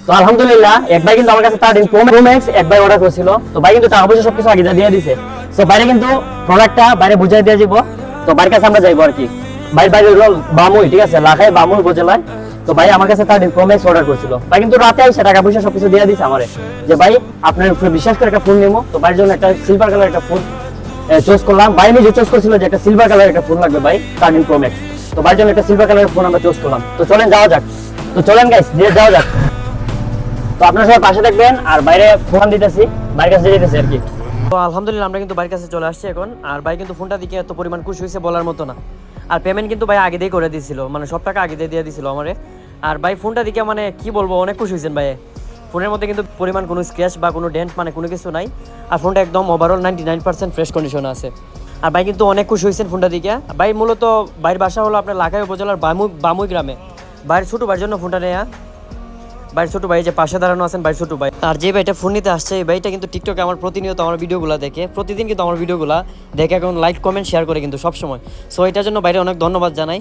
তো আলহামদুলিল্লাহ এক ভাই কিন্তু আমার কাছে 13 প্রো ম্যাক্স এক ভাই অর্ডার করেছিল। তো ভাই কিন্তু টাকা পয়সা সবকিছু আগে দিয়ে দিয়েছে। তো বাইরে কিন্তু প্রোডাক্টটা বাইরে বুঝাই দিয়ে যাব। তো বাইরের কাছে আমরা যাইবো আর কি। বাইরে হলো বামুই, ঠিক আছে, লাখাই বামুই উপজেলায়। তো ভাই আমার কাছে 13 প্রো ম্যাক্স অর্ডার করেছিল। ভাই কিন্তু রাতে এসে টাকা পয়সা সবকিছু দিয়ে দিয়েছে আমারে, যে ভাই আপনার উপরে বিশ্বাস করে একটা ফোন নিবো। তো ভাইয়ের জন্য একটা সিলভার কালার একটা ফোন চুজ করলাম। ভাই নিজে চুজ করছিল যে একটা সিলভার কালার একটা ফোন লাগবে ভাই, 13 প্রো ম্যাক্স। তো ভাইয়ের জন্য একটা সিলভার কালারের ফোন আমরা চুজ করলাম। তো চলেন যাওয়া যাক। তো চলেন গাইস, দিয়ে যাওয়া যাক। তো আপনারা সবাই পাশে থাকবেন, আর বাইরে ফোন দিতেছি, বাইরের কাছে যেতেছি আর কি। তো আলহামদুলিল্লাহ আমরা কিন্তু বাড়ির কাছে চলে আসছি এখন। আর ভাই কিন্তু ফোনটা দিকে এত পরিমাণ খুশি হয়েছে বলার মতো না। আর পেমেন্ট কিন্তু ভাই আগে দিয়ে করে দিয়েছিল, মানে সব টাকা আগে দিয়ে দিয়েছিল আমারে। আর ভাই ফোনটা দিকে মানে কি বলবো, অনেক খুশি হয়েছেন ভাই। ফোনের মধ্যে কিন্তু পরিমাণ কোনো স্ক্র্যাচ বা কোনো ডেন্ট মানে কোনো কিছু নাই। আর ফোনটা একদম ওভারঅল 99% ফ্রেশ কন্ডিশনে আছে। আর ভাই কিন্তু অনেক খুশি হয়েছেন ফোনটা দিকে। ভাই মূলত বাইরের বাসা হলো আপনার লাখাই উপজেলার বামুই গ্রামে। বাইরের ছোটো ভাইয়ের জন্য ফোনটা নেয়া। ভাইয়ের ছোটো ভাই যে পাশে দাঁড়ানো আছেন, ভাইয়ের ছোটো ভাই। আর যে ভাইটা ফোন নিতে আসছে, এই ভাইটা কিন্তু টিকটকে আমার প্রতিনিয়ত আমার ভিডিওগুলো দেখে, প্রতিদিন কিন্তু আমার ভিডিওগুলো দেখে এখন লাইক কমেন্ট শেয়ার করে কিন্তু সবসময়। সো এটার জন্য বাইরে অনেক ধন্যবাদ জানাই।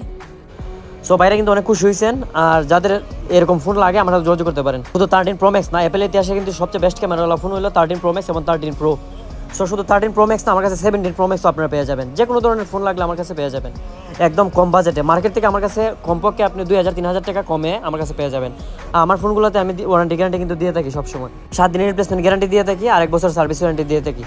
সো বাইরে কিন্তু অনেক খুশি হয়েছেন। আর যাদের এরকম ফোন লাগে আমরা যোগাযোগ করতে পারেন। শুধু 13 প্রো ম্যাক্স না, অ্যাপেলের ইতিহাসে কিন্তু সবচেয়ে বেস্ট ক্যামেরাওয়ালা ফোন হলো 13 প্রো ম্যাক্স এবং 13 প্রো। সো শুধু 13 প্রো ম্যাক্স না, আমার কাছে 17 প্রো ম্যাক্সও আপনারা পেয়ে যাবেন। যে কোনো ধরনের ফোন লাগলে আমার কাছে পেয়ে যাবেন একদম কম বাজেটে। মার্কেট থেকে আমার কাছে কমপক্ষে আপনি 2000-3000 টাকা কমে আমার কাছে পেয়ে যাবেন। আমার ফোনগুলোতে আমি ওয়ারেন্টি গ্যারান্টি কিন্তু দিয়ে থাকি সবসময়। 7 দিনের রিপ্লেসমেন্ট গ্যারান্টি দিয়ে থাকি, আর 1 বছর সার্ভিস ওয়ারেন্টি দিয়ে থাকি।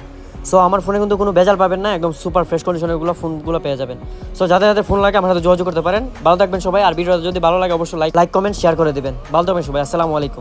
সো আমার ফোনে কিন্তু কোনো বেজাল পাবেন না, একদম সুপার ফ্রেশ কন্ডিশনের ফোনগুলো পেয়ে যাবেন। সো যাদের যাদের ফোন লাগে আমার সাথে যোগাযোগ করতে পারেন। ভালো থাকবেন সবাই। আর ভিডিওটা যদি ভালো লাগে অবশ্যই লাইক কমেন্ট শেয়ার করে দেবেন। ভালো থাকবেন সবাই। আসসালামু আলাইকুম।